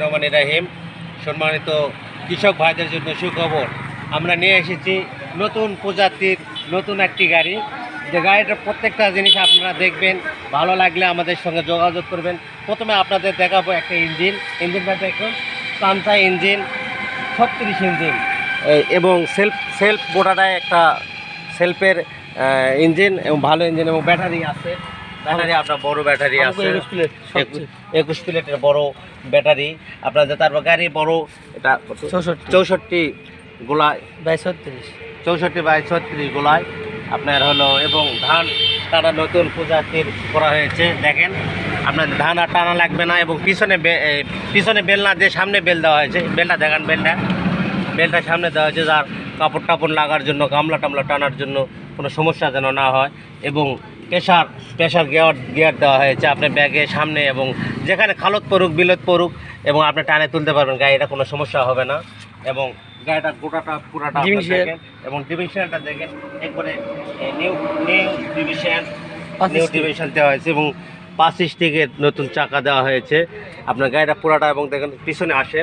রহমানির রাহিম। সম্মানিত কৃষক ভাইদের জন্য সুখবর, আমরা নিয়ে এসেছি নতুন প্রজাতির নতুন একটি গাড়ি। যে গাড়িটার প্রত্যেকটা জিনিস আপনারা দেখবেন, ভালো লাগলে আমাদের সঙ্গে যোগাযোগ করবেন। প্রথমে আপনাদের দেখাবো একটা ইঞ্জিনটা দেখুন, কান্তা ইঞ্জিন, 36 ইঞ্জিন এবং সেলফ বোর্ডাটায় একটা সেলফের ইঞ্জিন এবং ভালো ইঞ্জিন এবং ব্যাটারি আছে। ব্যাটারি আপনার বড় ব্যাটারি আছে, 21 প্লেটের বড় ব্যাটারি আপনাদের। তারপর গাড়ি বড়, এটা 64 গোলায় 64/36 গোলায় আপনার হলো। এবং ধান টানা নতুন প্রজাতির করা হয়েছে। দেখেন আপনার ধান আর টানা লাগবে না। এবং পিছনে বেল না দিয়ে সামনে বেল দেওয়া হয়েছে। বেলটা দেখান, বেলটা সামনে দেওয়া হয়েছে, যার কাপড় টাপড় লাগার জন্য, গামলা টামলা টানার জন্য কোনো সমস্যা যেন না হয়। এবং প্রেশার গিয়ার দেওয়া হয়েছে আপনার ব্যাগে সামনে, এবং যেখানে খালত পড়ুক বিলত পড়ুক এবং আপনি টানে তুলতে পারবেন, গাড়িটা কোনো সমস্যা হবে না। এবং গাড়িটা পুরাটা দেখেন, এবং ডিভিশনটা দেখেন একবারে নিউ ডিভিশন দেওয়া হয়েছে। এবং 5 স্টিকের নতুন চাকা দেওয়া হয়েছে আপনার গাড়িটা পুরাটা। এবং দেখেন পিছনে আসে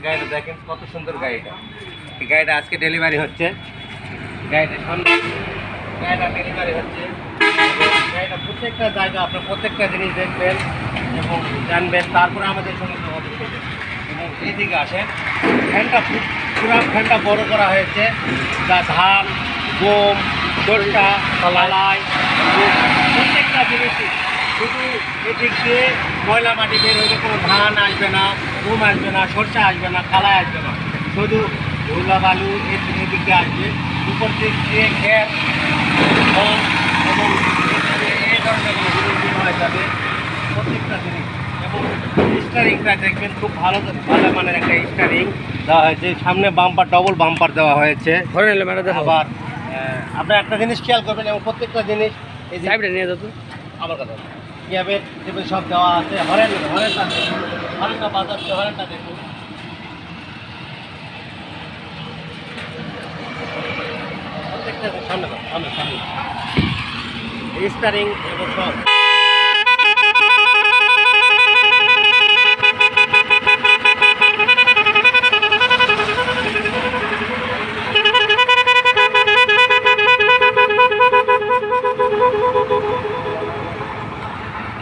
গাড়িটা দেখেন কত সুন্দর গাড়িটা। এই গাড়িটা আজকে ডেলিভারি হচ্ছে, গাড়িটা ডেলিভারি হচ্ছে। এবং গাড়িটা প্রত্যেকটা জায়গা আপনার প্রত্যেকটা জিনিস দেখবেন এবং জানবেন, তারপরে আমাদের সঙ্গে যোগাযোগ করবেন। এবং এইদিকে আসেন, ফ্যানটা বড় করা হয়েছে, যা ধান, গম, সরষা, কলাই, প্রত্যেকটা জিনিসই। শুধু এদিক দিয়ে ময়লা মাটি বের হলে কোনো ধান আসবে না, গম আসবে না, সরষা আসবে না, কালাই আসবে না, শুধু ধুলা বালু এদিক দিয়ে আসবে। উপর দিক দিয়ে খের এবং এই ধরনের কোনো জিনিস হয়ে যাবে প্রত্যেকটা জিনিস। এবং স্টারিংটা দেখবেন খুব ভালো মানের একটা স্টারিং দেওয়া হয়েছে। সামনে বাম্পার, ডবল বাম্পার দেওয়া হয়েছে। আবার আপনার একটা জিনিস খেয়াল করবেন, এবং প্রত্যেকটা জিনিস এই সাইডে নিয়ে যেত আমার কথা কীভাবে টেবিল সব দেওয়া আছে। হরেনটা বাজাচ্ছে, হরেনটা দেখুন। প্রত্যেকটা সামনে স্টারিং এবং সব।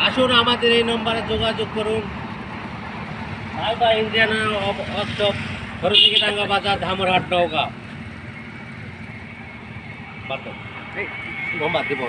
আসুন আমাদের এই নম্বরে যোগাযোগ করুন। ভাইবা ইন্ডিয়ানা অফ হরসিকিডাঙ্গা বাজার, ধামরহাট, নওগাঁ। বাদ দিব